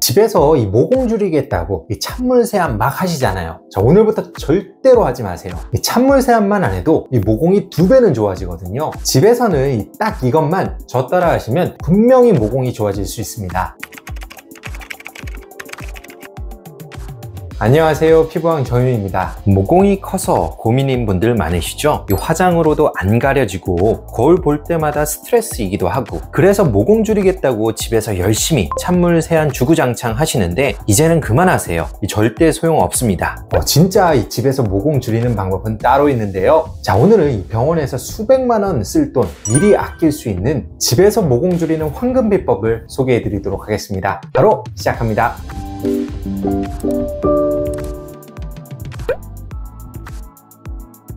집에서 이 모공 줄이겠다고 이 찬물 세안 막 하시잖아요. 자, 오늘부터 절대로 하지 마세요. 이 찬물 세안만 안 해도 이 모공이 2배는 좋아지거든요. 집에서는 딱 이것만 저 따라 하시면 분명히 모공이 좋아질 수 있습니다. 안녕하세요, 피부왕 정윤입니다. 모공이 커서 고민인 분들 많으시죠? 이 화장으로도 안 가려지고 거울 볼 때마다 스트레스이기도 하고, 그래서 모공 줄이겠다고 집에서 열심히 찬물 세안 주구장창 하시는데 이제는 그만하세요. 절대 소용없습니다. 진짜 이 집에서 모공 줄이는 방법은 따로 있는데요. 자, 오늘은 이 병원에서 수백만 원 쓸 돈 미리 아낄 수 있는 집에서 모공 줄이는 황금 비법을 소개해 드리도록 하겠습니다. 바로 시작합니다.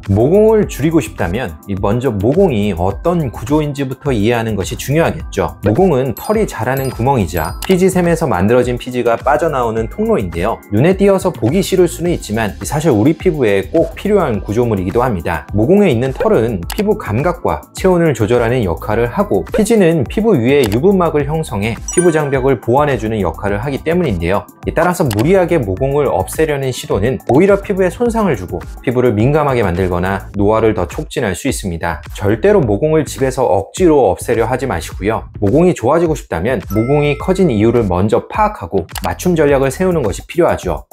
모공을 줄이고 싶다면 먼저 모공이 어떤 구조인지부터 이해하는 것이 중요하겠죠. 모공은 털이 자라는 구멍이자 피지샘에서 만들어진 피지가 빠져나오는 통로인데요. 눈에 띄어서 보기 싫을 수는 있지만 사실 우리 피부에 꼭 필요한 구조물이기도 합니다. 모공에 있는 털은 피부 감각과 체온을 조절하는 역할을 하고, 피지는 피부 위에 유분막을 형성해 피부 장벽을 보완해주는 역할을 하기 때문인데요. 따라서 무리하게 모공을 없애려는 시도는 오히려 피부에 손상을 주고 피부를 민감하게 만들거나 노화를 더 촉진할 수 있습니다. 절대로 모공을 집에서 억지로 없애려 하지 마시고요. 모공이 좋아지고 싶다면 모공이 커진 이유를 먼저 파악하고 맞춤 전략을 세우는 것이 필요하죠.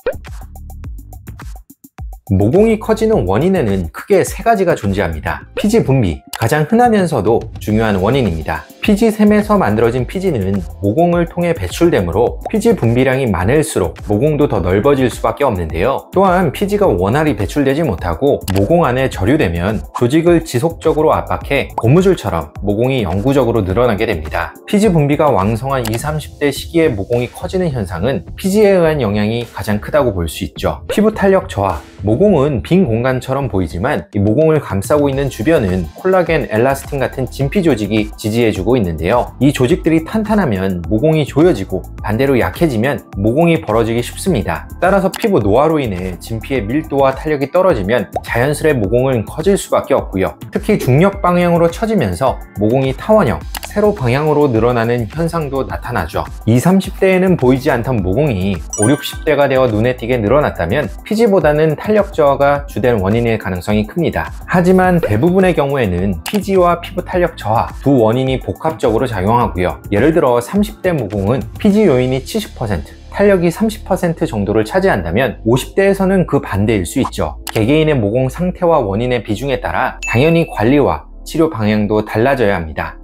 모공이 커지는 원인에는 크게 3가지가 존재합니다. 피지 분비, 가장 흔하면서도 중요한 원인입니다. 피지샘에서 만들어진 피지는 모공을 통해 배출되므로 피지 분비량이 많을수록 모공도 더 넓어질 수밖에 없는데요. 또한 피지가 원활히 배출되지 못하고 모공 안에 저류되면 조직을 지속적으로 압박해 고무줄처럼 모공이 영구적으로 늘어나게 됩니다. 피지 분비가 왕성한 20, 30대 시기에 모공이 커지는 현상은 피지에 의한 영향이 가장 크다고 볼 수 있죠. 피부 탄력 저하, 모공은 빈 공간처럼 보이지만 이 모공을 감싸고 있는 주변은 콜라겐, 엘라스틴 같은 진피 조직이 지지해주고 있는데요. 이 조직들이 탄탄하면 모공이 조여지고 반대로 약해지면 모공이 벌어지기 쉽습니다. 따라서 피부 노화로 인해 진피의 밀도와 탄력이 떨어지면 자연스레 모공은 커질 수밖에 없고요. 특히 중력 방향으로 처지면서 모공이 타원형, 세로 방향으로 늘어나는 현상도 나타나죠. 20, 30대에는 보이지 않던 모공이 5, 60대가 되어 눈에 띄게 늘어났다면 피지보다는 탄력 저하가 주된 원인일 가능성이 큽니다. 하지만 대부분의 경우에는 피지와 피부 탄력 저하 두 원인이 복합적으로 작용하고요. 예를 들어 30대 모공은 피지 요인이 70%, 탄력이 30% 정도를 차지한다면 50대에서는 그 반대일 수 있죠. 개개인의 모공 상태와 원인의 비중에 따라 당연히 관리와 치료 방향도 달라져야 합니다.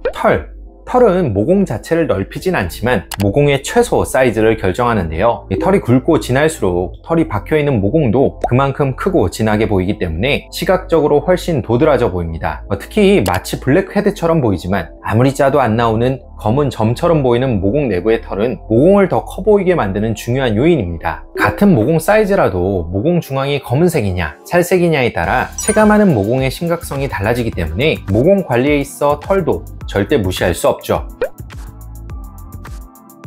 털은 모공 자체를 넓히진 않지만 모공의 최소 사이즈를 결정하는데요. 털이 굵고 진할수록 털이 박혀있는 모공도 그만큼 크고 진하게 보이기 때문에 시각적으로 훨씬 도드라져 보입니다. 특히 마치 블랙헤드처럼 보이지만 아무리 짜도 안 나오는 검은 점처럼 보이는 모공 내부의 털은 모공을 더 커 보이게 만드는 중요한 요인입니다. 같은 모공 사이즈라도 모공 중앙이 검은색이냐 살색이냐에 따라 체감하는 모공의 심각성이 달라지기 때문에 모공 관리에 있어 털도 절대 무시할 수 없죠.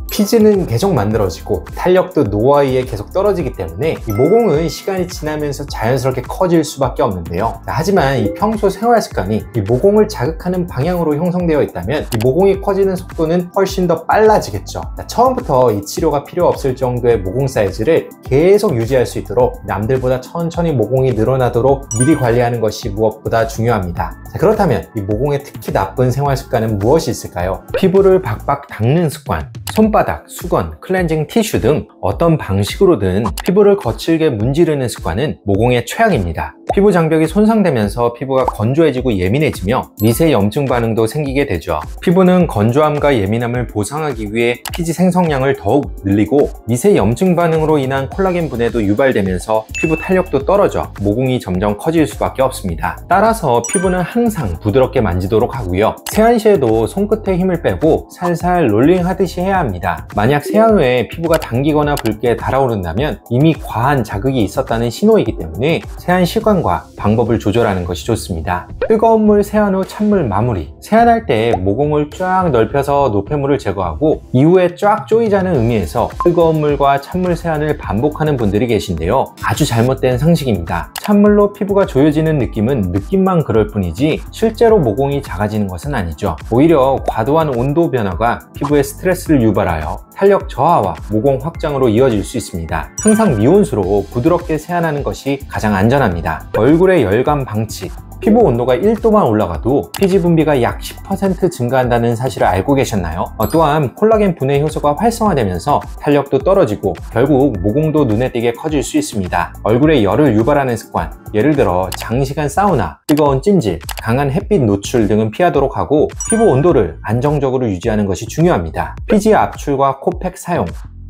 피지는 계속 만들어지고 탄력도 노화에 계속 떨어지기 때문에 이 모공은 시간이 지나면서 자연스럽게 커질 수밖에 없는데요. 하지만 이 평소 생활 습관이 이 모공을 자극하는 방향으로 형성되어 있다면 이 모공이 커지는 속도는 훨씬 더 빨라지겠죠. 처음부터 이 치료가 필요 없을 정도의 모공 사이즈를 계속 유지할 수 있도록 남들보다 천천히 모공이 늘어나도록 미리 관리하는 것이 무엇보다 중요합니다. 그렇다면 이 모공에 특히 나쁜 생활 습관은 무엇이 있을까요? 피부를 박박 닦는 습관, 손바닥, 수건, 클렌징 티슈 등 어떤 방식으로든 피부를 거칠게 문지르는 습관은 모공의 최악입니다. 피부 장벽이 손상되면서 피부가 건조해지고 예민해지며 미세 염증 반응도 생기게 되죠. 피부는 건조함과 예민함을 보상하기 위해 피지 생성량을 더욱 늘리고 미세 염증 반응으로 인한 콜라겐 분해도 유발되면서 피부 탄력도 떨어져 모공이 점점 커질 수밖에 없습니다. 따라서 피부는 항상 부드럽게 만지도록 하고요. 세안 시에도 손끝에 힘을 빼고 살살 롤링 하듯이 해야 합니다. 만약 세안 후에 피부가 당기거나 붉게 달아오른다면 이미 과한 자극이 있었다는 신호이기 때문에 세안 시간과 방법을 조절하는 것이 좋습니다. 뜨거운 물 세안 후 찬물 마무리. 세안할 때 모공을 쫙 넓혀서 노폐물을 제거하고 이후에 쫙 조이자는 의미에서 뜨거운 물과 찬물 세안을 반복하는 분들이 계신데요. 아주 잘못된 상식입니다. 찬물로 피부가 조여지는 느낌은 느낌만 그럴 뿐이지 실제로 모공이 작아지는 것은 아니죠. 오히려 과도한 온도 변화가 피부에 스트레스를 유발하여 탄력 저하와 모공 확장으로 이어질 수 있습니다. 항상 미온수로 부드럽게 세안하는 것이 가장 안전합니다. 얼굴의 열감 방치, 피부 온도가 1도만 올라가도 피지 분비가 약 10% 증가한다는 사실을 알고 계셨나요? 또한 콜라겐 분해 효소가 활성화되면서 탄력도 떨어지고 결국 모공도 눈에 띄게 커질 수 있습니다. 얼굴에 열을 유발하는 습관, 예를 들어 장시간 사우나, 뜨거운 찜질, 강한 햇빛 노출 등은 피하도록 하고 피부 온도를 안정적으로 유지하는 것이 중요합니다. 피지 압출과 코팩 사용,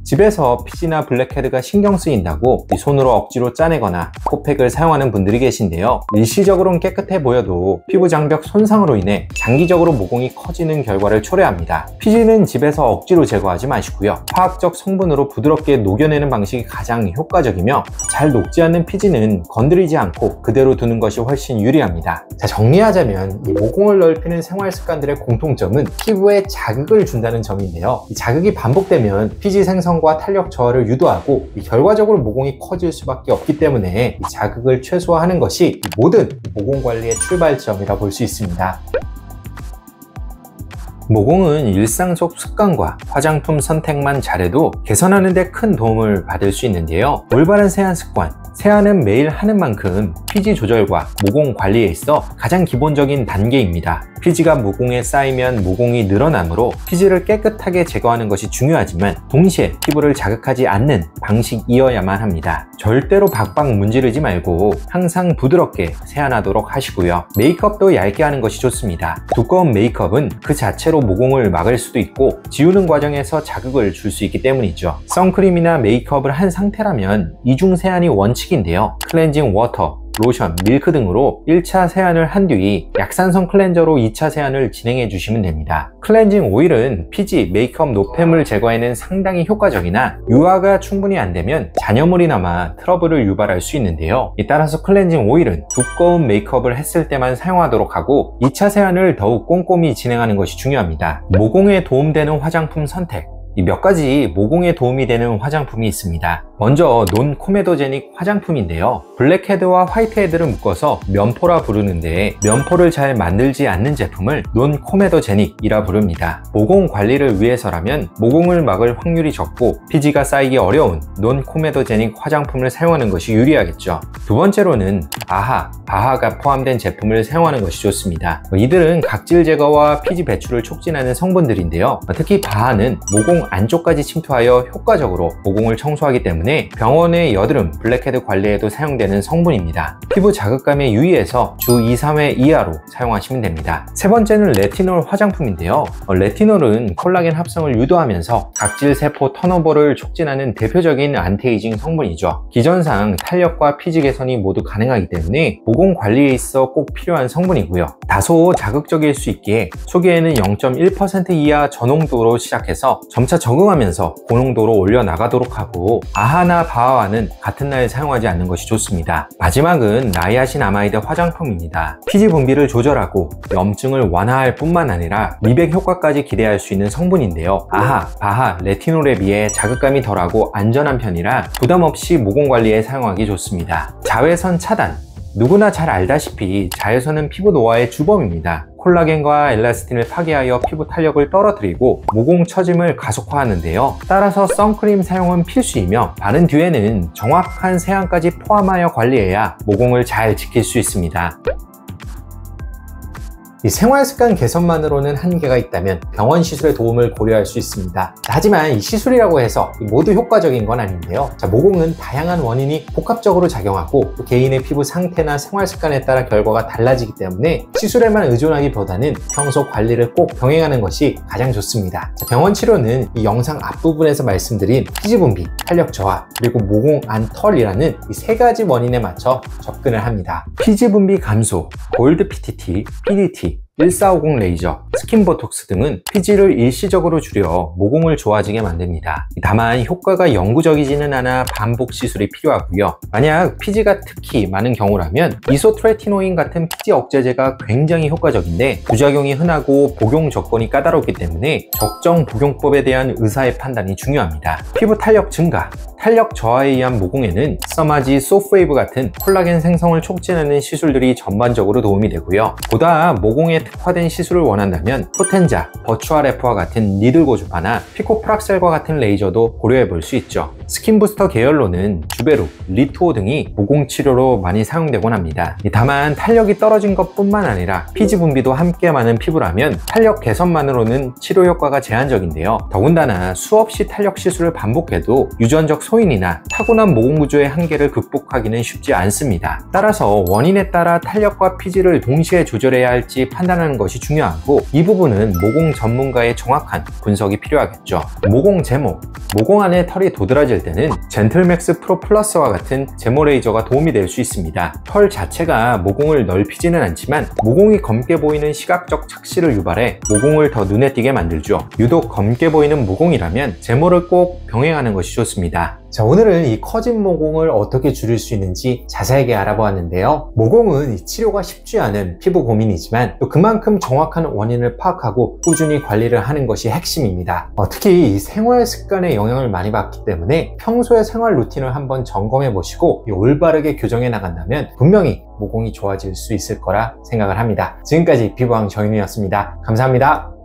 집에서 피지나 블랙헤드가 신경 쓰인다고 손으로 억지로 짜내거나 코팩을 사용하는 분들이 계신데요. 일시적으로는 깨끗해 보여도 피부 장벽 손상으로 인해 장기적으로 모공이 커지는 결과를 초래합니다. 피지는 집에서 억지로 제거하지 마시고요. 화학적 성분으로 부드럽게 녹여내는 방식이 가장 효과적이며 잘 녹지 않는 피지는 건드리지 않고 그대로 두는 것이 훨씬 유리합니다. 자, 정리하자면 이 모공을 넓히는 생활 습관들의 공통점은 피부에 자극을 준다는 점인데요. 이 자극이 반복되면 피지 생성 과 탄력 저하를 유도하고 결과적으로 모공이 커질 수밖에 없기 때문에 자극을 최소화하는 것이 모든 모공 관리의 출발점이라 볼 수 있습니다. 모공은 일상 속 습관과 화장품 선택만 잘해도 개선하는 데 큰 도움을 받을 수 있는데요. 올바른 세안 습관, 세안은 매일 하는 만큼 피지 조절과 모공 관리에 있어 가장 기본적인 단계입니다. 피지가 모공에 쌓이면 모공이 늘어나므로 피지를 깨끗하게 제거하는 것이 중요하지만 동시에 피부를 자극하지 않는 방식이어야만 합니다. 절대로 박박 문지르지 말고 항상 부드럽게 세안하도록 하시고요. 메이크업도 얇게 하는 것이 좋습니다. 두꺼운 메이크업은 그 자체로 모공을 막을 수도 있고 지우는 과정에서 자극을 줄 수 있기 때문이죠. 선크림이나 메이크업을 한 상태라면 이중 세안이 원칙인데요. 클렌징 워터, 로션, 밀크 등으로 1차 세안을 한 뒤 약산성 클렌저로 2차 세안을 진행해 주시면 됩니다. 클렌징 오일은 피지, 메이크업 노폐물 제거에는 상당히 효과적이나 유화가 충분히 안 되면 잔여물이 남아 트러블을 유발할 수 있는데요. 따라서 클렌징 오일은 두꺼운 메이크업을 했을 때만 사용하도록 하고 2차 세안을 더욱 꼼꼼히 진행하는 것이 중요합니다. 모공에 도움되는 화장품 선택, 몇 가지 모공에 도움이 되는 화장품이 있습니다. 먼저 논 코메도제닉 화장품인데요. 블랙헤드와 화이트헤드를 묶어서 면포라 부르는데 면포를 잘 만들지 않는 제품을 논 코메도제닉이라 부릅니다. 모공 관리를 위해서라면 모공을 막을 확률이 적고 피지가 쌓이기 어려운 논 코메도제닉 화장품을 사용하는 것이 유리하겠죠. 두 번째로는 아하, 바하가 포함된 제품을 사용하는 것이 좋습니다. 이들은 각질 제거와 피지 배출을 촉진하는 성분들인데요. 특히 바하는 모공 안쪽까지 침투하여 효과적으로 모공을 청소하기 때문에 병원의 여드름, 블랙헤드 관리에도 사용되는 성분입니다. 피부 자극감에 유의해서 주 2-3회 이하로 사용하시면 됩니다. 세 번째는 레티놀 화장품인데요. 레티놀은 콜라겐 합성을 유도하면서 각질 세포 턴오버를 촉진하는 대표적인 안티에이징 성분이죠. 기전상 탄력과 피지 개선이 모두 가능하기 때문에 모공 관리에 있어 꼭 필요한 성분이고요. 다소 자극적일 수 있기에 초기에는 0.1% 이하 저농도로 시작해서 점차 적응하면서 고농도로 올려나가도록 하고 아하나 바하와는 같은 날 사용하지 않는 것이 좋습니다. 마지막은 나이아신아마이드 화장품입니다. 피지 분비를 조절하고 염증을 완화할 뿐만 아니라 미백 효과까지 기대할 수 있는 성분인데요. 아하, 바하, 레티놀에 비해 자극감이 덜하고 안전한 편이라 부담 없이 모공 관리에 사용하기 좋습니다. 자외선 차단, 누구나 잘 알다시피 자외선은 피부 노화의 주범입니다. 콜라겐과 엘라스틴을 파괴하여 피부 탄력을 떨어뜨리고 모공 처짐을 가속화하는데요. 따라서 선크림 사용은 필수이며 바른 뒤에는 정확한 세안까지 포함하여 관리해야 모공을 잘 지킬 수 있습니다. 이 생활습관 개선만으로는 한계가 있다면 병원 시술의 도움을 고려할 수 있습니다. 하지만 이 시술이라고 해서 모두 효과적인 건 아닌데요. 모공은 다양한 원인이 복합적으로 작용하고 또 개인의 피부 상태나 생활습관에 따라 결과가 달라지기 때문에 시술에만 의존하기보다는 평소 관리를 꼭 병행하는 것이 가장 좋습니다. 병원 치료는 이 영상 앞부분에서 말씀드린 피지 분비, 탄력 저하, 그리고 모공 안 털이라는 이 세 가지 원인에 맞춰 접근을 합니다. 피지 분비 감소, 골드 PTT, PDT, 1450 레이저, 스킨 보톡스 등은 피지를 일시적으로 줄여 모공을 좋아지게 만듭니다. 다만 효과가 영구적이지는 않아 반복 시술이 필요하고요. 만약 피지가 특히 많은 경우라면 이소트레티노인 같은 피지 억제제가 굉장히 효과적인데 부작용이 흔하고 복용 조건이 까다롭기 때문에 적정 복용법에 대한 의사의 판단이 중요합니다. 피부 탄력 증가, 탄력 저하에 의한 모공에는 써마지, 소프웨이브 같은 콜라겐 생성을 촉진하는 시술들이 전반적으로 도움이 되고요. 보다 모공에 특화된 시술을 원한다면 포텐자, 버추얼 F와 같은 니들 고주파나 피코프락셀과 같은 레이저도 고려해 볼 수 있죠. 스킨부스터 계열로는 주베룩, 리투오 등이 모공 치료로 많이 사용되곤 합니다. 다만 탄력이 떨어진 것뿐만 아니라 피지 분비도 함께 많은 피부라면 탄력 개선만으로는 치료 효과가 제한적인데요. 더군다나 수없이 탄력 시술을 반복해도 유전적 소인이나 타고난 모공 구조의 한계를 극복하기는 쉽지 않습니다. 따라서 원인에 따라 탄력과 피지를 동시에 조절해야 할지 판단하는 것이 중요하고, 이 부분은 모공 전문가의 정확한 분석이 필요하겠죠. 모공 제모, 모공 안에 털이 도드라질 때는 젠틀맥스 프로 플러스와 같은 제모 레이저가 도움이 될 수 있습니다. 털 자체가 모공을 넓히지는 않지만 모공이 검게 보이는 시각적 착시를 유발해 모공을 더 눈에 띄게 만들죠. 유독 검게 보이는 모공이라면 제모를 꼭 병행하는 것이 좋습니다. 자, 오늘은 이 커진 모공을 어떻게 줄일 수 있는지 자세하게 알아보았는데요. 모공은 치료가 쉽지 않은 피부 고민이지만 또 그만큼 정확한 원인을 파악하고 꾸준히 관리를 하는 것이 핵심입니다. 특히 이 생활 습관에 영향을 많이 받기 때문에 평소의 생활 루틴을 한번 점검해 보시고 올바르게 교정해 나간다면 분명히 모공이 좋아질 수 있을 거라 생각을 합니다. 지금까지 피부왕 정인우였습니다. 감사합니다.